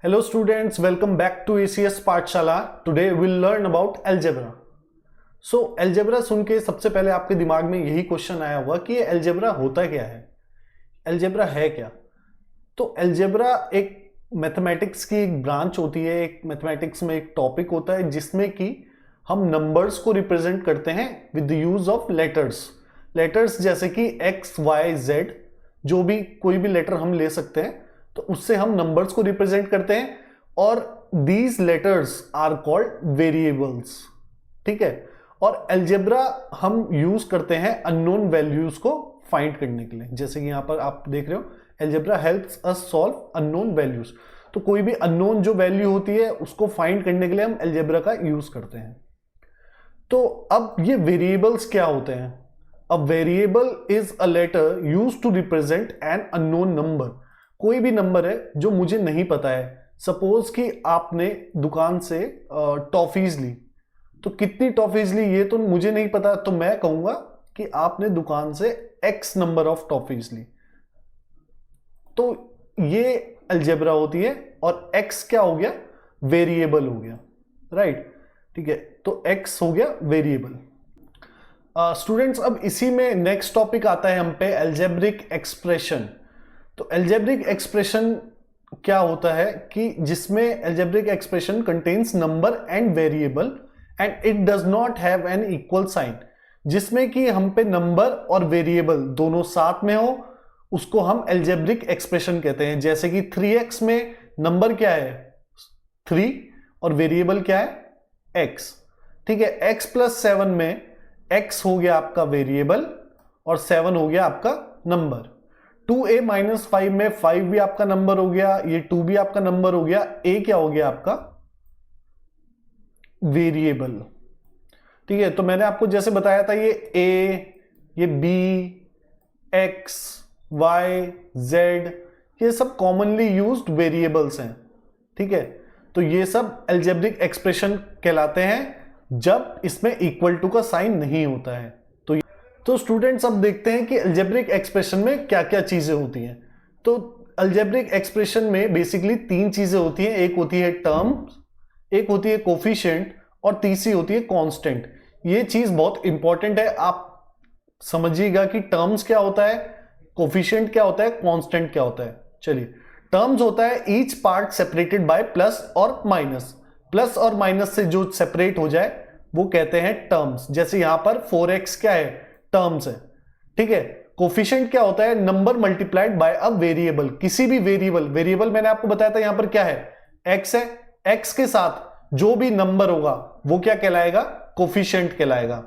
Hello students, welcome back to ACS पाठशाला. Today we'll learn about algebra. So algebra सुन के सबसे पहले आपके दिमाग में यही क्वेश्चन आया होगा कि ये algebra होता क्या है, algebra है क्या? तो algebra एक मैथमेटिक्स की एक ब्रांच होती है, एक मैथमेटिक्स में एक टॉपिक होता है जिसमें कि हम नंबर्स को रिप्रेजेंट करते हैं with the use of letters जैसे कि x, y, z, जो भी कोई भी लेटर हम ले सकते हैं तो उससे हम नंबर्स को रिप्रेजेंट करते हैं और these letters are called variables. ठीक है, और अलजेब्रा हम यूज करते हैं अननोन वैल्यूज को फाइंड करने के लिए. जैसे कि यहां पर आप देख रहे हो, algebra helps us solve unknown values. तो कोई भी अननोन जो वैल्यू होती है उसको फाइंड करने के लिए हम अलजेब्रा का यूज करते हैं. तो अब ये वेरिएबल्स क्या होते हैं? A variable is a letter used to represent an unknown number. कोई भी नंबर है जो मुझे नहीं पता है. सपोज कि आपने दुकान से टॉफीज ली, तो कितनी टॉफीज ली ये तो मुझे नहीं पता, तो मैं कहूंगा कि आपने दुकान से एक्स नंबर ऑफ टॉफीज ली. तो ये अलजेब्रा होती है और एक्स क्या हो गया? वेरिएबल हो गया. राइट, ठीक है, तो एक्स हो गया वेरिएबल. स्टूडेंट्स, अब इसी में नेक्स्ट टॉपिक आता है हम पे, अलजेब्रिक एक्सप्रेशन. तो अलजेब्रिक एक्सप्रेशन क्या होता है कि जिसमें algebraic expression contains number and variable and it does not have an equal sign. जिसमें कि हम पे नंबर और वेरिएबल दोनों साथ में हो, उसको हम अलजेब्रिक एक्सप्रेशन कहते हैं. जैसे कि 3x में नंबर क्या है? 3 और वेरिएबल क्या है? x. ठीक है, x प्लस 7 में x हो गया आपका वेरिएबल और 7 हो गया आपका नंबर. 2a माइनस 5 में 5 भी आपका नंबर हो गया, ये 2 भी आपका नंबर हो गया, a क्या हो गया आपका? वेरिएबल. ठीक है, तो मैंने आपको जैसे बताया था, ये a, ये b, x, y, z, ये सब कॉमनली यूज्ड वेरिएबल्स हैं. ठीक है, तो ये सब अलजेब्रिक एक्सप्रेशन कहलाते हैं जब इसमें इक्वल टू का साइन नहीं होता है. तो स्टूडेंट्स, अब देखते हैं कि अलजेब्रिक एक्सप्रेशन में क्या क्या चीजें होती हैं. तो अलजेब्रिक एक्सप्रेशन में बेसिकली 3 चीजें होती हैं. एक होती है टर्म्स, एक होती है कोफिशिएंट और तीसरी होती है कांस्टेंट. ये चीज बहुत इंपॉर्टेंट है, आप समझिएगा कि टर्म्स क्या होता है, कोफिशिएंट क्या होता है, कांस्टेंट क्या होता है. चलिए, टर्म्स होता है each part separated by plus और माइनस. प्लस और माइनस से जो सेपरेट हो जाए वो कहते हैं टर्म्स. जैसे यहां पर 4x क्या है? टर्म्स है. ठीक है, कोफिशिएंट क्या होता है? Number multiplied by a variable. किसी भी वेरिएबल मैंने आपको बताया था यहां पर क्या है? x है. x के साथ जो भी नंबर होगा वो क्या कहलाएगा? कोफिशिएंट कहलाएगा.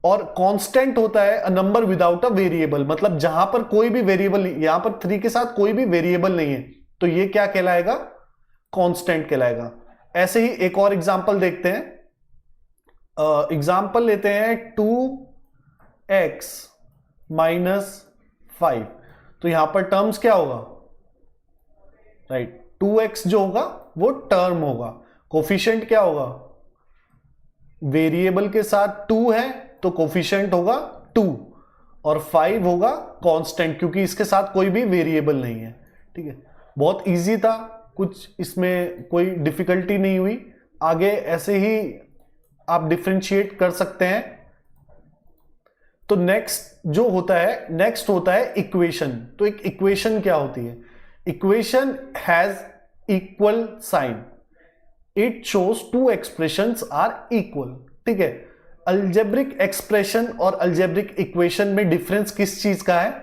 और कांस्टेंट होता है a number without a variable. मतलब जहां पर कोई भी वेरिएबल, यहां पर 3 के साथ कोई भी वेरिएबल नहीं है, तो ये क्या कहलाएगा? कांस्टेंट कहलाएगा. ऐसे ही एक और एग्जांपल देखते हैं. एग्जांपल लेते हैं 2x माइनस 5. तो यहां पर टर्म्स क्या होगा? राइट, 2x जो होगा वो टर्म होगा. कोफिशिएंट क्या होगा? वेरिएबल के साथ 2 है तो कोफिशिएंट होगा 2 और 5 होगा कांस्टेंट, क्योंकि इसके साथ कोई भी वेरिएबल नहीं है. ठीक है, बहुत इजी था, कुछ इसमें कोई डिफिकल्टी नहीं हुई. आगे ऐसे ही आप डिफरेंशिएट कर सकते हैं. तो नेक्स्ट होता है इक्वेशन. तो एक इक्वेशन क्या होती है? Equation has equal sign. It shows 2 expressions are equal. ठीक है, अलजेब्रिक एक्सप्रेशन और अलजेब्रिक इक्वेशन में डिफरेंस किस चीज का है?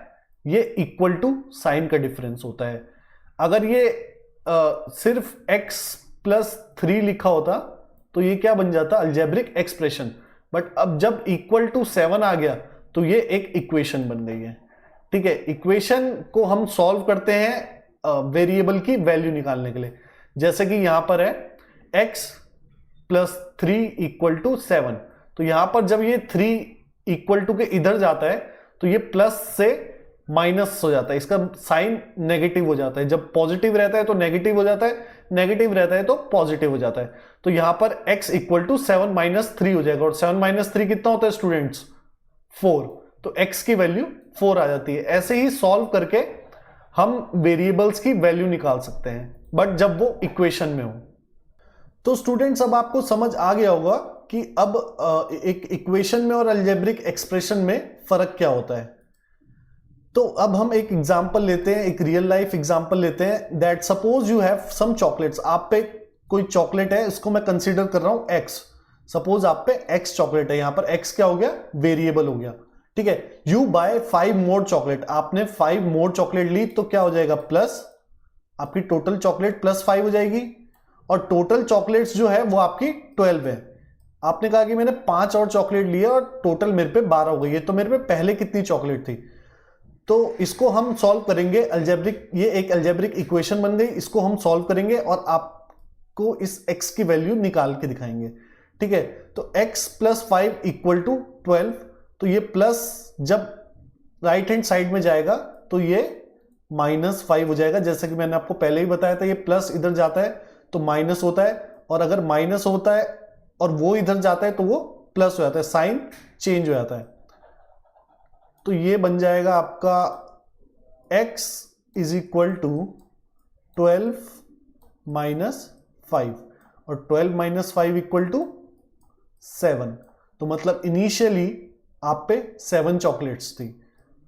ये इक्वल टू साइन का डिफरेंस होता है. अगर ये सिर्फ x प्लस 3 लिखा होता तो ये क्या बन जाता? Algebraic expression. बट अब जब इक्वल टू 7 आ गया तो ये एक इक्वेशन बन गई है. ठीक है, इक्वेशन को हम सॉल्व करते हैं वेरिएबल की वैल्यू निकालने के लिए. जैसे कि यहां पर है x प्लस 3 इक्वल टू 7. तो यहां पर जब ये 3 इक्वल टू के इधर जाता है तो ये प्लस से माइनस हो जाता है, इसका साइन नेगेटिव हो जाता है. जब पॉजिटिव रहता है तो नेगेटिव हो जाता है, नेगेटिव रहता है तो पॉजिटिव हो जाता है. तो यहां पर x इक्वल टू 7 माइनस 3 हो जाएगा. और 7 माइनस 3 कितना होता है स्टूडेंट्स? 4. तो x की वैल्यू 4 आ जाती है. ऐसे ही सॉल्व करके हम वेरिएबल्स की वैल्यू निकाल सकते हैं, बट जब वो इक्वेशन में हो। तो स्टूडेंट्स अब आपको समझ आ गया होगा कि अब एक इक्वेशन में और अलजेब्रिक एक्सप्रेशन में फर्क क्या होता है। तो अब हम एक एग्जांपल लेते हैं, एक रियल लाइफ एग्जांपल लेते हैं। That suppose you have some chocolates, आप पे कोई चॉकलेट है, इसको मैं कंसीडर कर रहा हूं एक्स। सपोज आप पे एक्स चॉकलेट है, यहां पर एक्स क्या हो गया, वेरिएबल हो गया, ठीक है। यू बाय 5 मोर चॉकलेट, आपने 5 मोर चॉकलेट ली तो क्या हो जाएगा, प्लस आपकी टोटल चॉकलेट प्लस 5 हो जाएगी, और टोटल चॉकलेट्स जो है वो आपकी 12 है। आपने कहा कि मैंने 5 और चॉकलेट लिया और टोटल मेरे पे 12 हो गई है, तो मेरे पे पहले कितनी चॉकलेट थी। तो इसको हम सॉल्व करेंगे अल्जेब्रिक, ये एक अल्जेब्रिक इक्वेशन बन गई, इसको हम सॉल्व करेंगे और आपको इस x की वैल्यू निकाल के दिखाएंगे, ठीक है। तो x प्लस 5 इक्वल टू 12, तो ये प्लस जब राइट हैंड साइड में जाएगा तो ये माइनस 5 हो जाएगा। जैसे कि मैंने आपको पहले ही बताया था, ये प्लस इधर जाता है तो माइनस होता है, और अगर माइनस होता है और वो इधर जाता है तो वो प्लस हो जाता है, साइन चेंज हो जाता है। तो ये बन जाएगा आपका x is equal to 12 minus 5, और 12 माइनस 5 इक्वल टू 7। तो मतलब इनिशियली आप पे 7 चॉकलेट्स थी,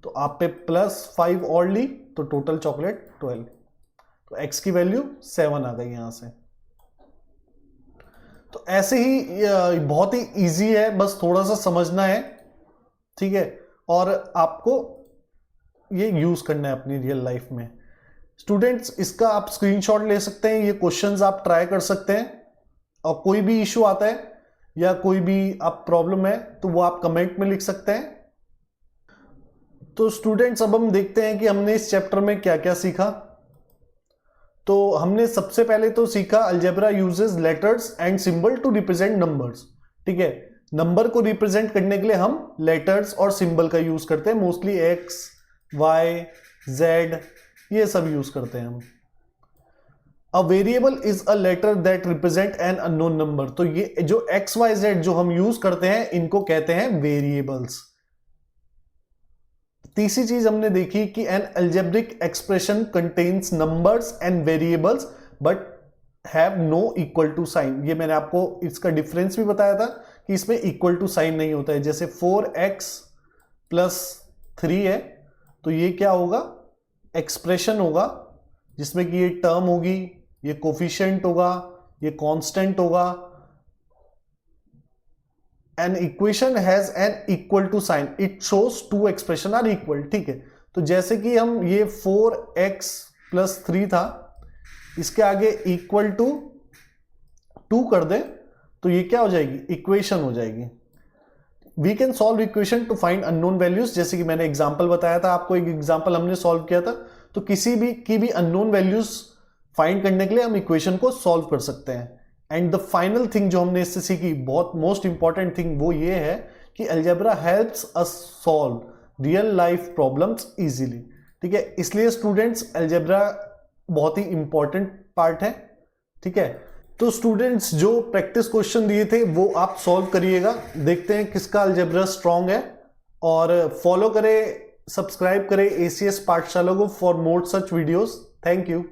तो आप पे प्लस 5 और ली तो टोटल चॉकलेट 12, तो x की वैल्यू 7 आ गई यहां से। तो ऐसे ही बहुत ही इजी है, बस थोड़ा सा समझना है, ठीक है, और आपको ये यूज करना है अपनी रियल लाइफ में। स्टूडेंट्स इसका आप स्क्रीनशॉट ले सकते हैं, ये क्वेश्चंस आप ट्राई कर सकते हैं, और कोई भी इशू आता है या कोई भी आप प्रॉब्लम है तो वो आप कमेंट में लिख सकते हैं। तो स्टूडेंट्स अब हम देखते हैं कि हमने इस चैप्टर में क्या क्या सीखा। तो हमने सबसे पहले तो सीखा algebra uses letters and symbol to represent numbers, ठीक है। नंबर को रिप्रेजेंट करने के लिए हम लेटर्स और सिंबल का यूज करते हैं, मोस्टली एक्स, वाई, जेड, ये सब यूज करते हैं हम। A variable is a letter that represent an unknown number, तो ये जो एक्स वाई जेड जो हम यूज करते हैं इनको कहते हैं वेरिएबल्स। तीसरी चीज हमने देखी कि an algebraic expression contains numbers and variables but have no equal to sign. ये मैंने आपको इसका डिफरेंस भी बताया था कि इसमें इक्वल टू साइन नहीं होता है। जैसे 4x प्लस 3 है तो ये क्या होगा, एक्सप्रेशन होगा जिसमें कि ये टर्म होगी, ये कोफिशिएंट होगा, ये कांस्टेंट होगा। An equation has an equal to sign, it shows two expression are equal, ठीक है। तो जैसे कि हम ये 4x प्लस 3 था, इसके आगे इक्वल टू 2 कर दें तो ये क्या हो जाएगी, इक्वेशन हो जाएगी। We can solve equation to find unknown values, जैसे कि मैंने एग्जांपल बताया था आपको, एक एग्जांपल हमने सॉल्व किया था। तो किसी भी की भी अननोन वैल्यूज फाइंड करने के लिए हम इक्वेशन को सॉल्व कर सकते हैं। एंड द फाइनल थिंग जो हमने इससे सीखी, बहुत मोस्ट इंपॉर्टेंट थिंग, वो ये है कि algebra helps us solve real life problems easily, ठीक है। इसलिए स्टूडेंट्स अलजेब्रा बहुत ही इंपॉर्टेंट पार्ट है, ठीक है। तो स्टूडेंट्स जो प्रैक्टिस क्वेश्चन दिए थे वो आप सॉल्व करिएगा, देखते हैं किसका अलजेब्रा स्ट्रांग है। और फॉलो करें, सब्सक्राइब करें ACS पाठशाला को for more such videos. Thank you.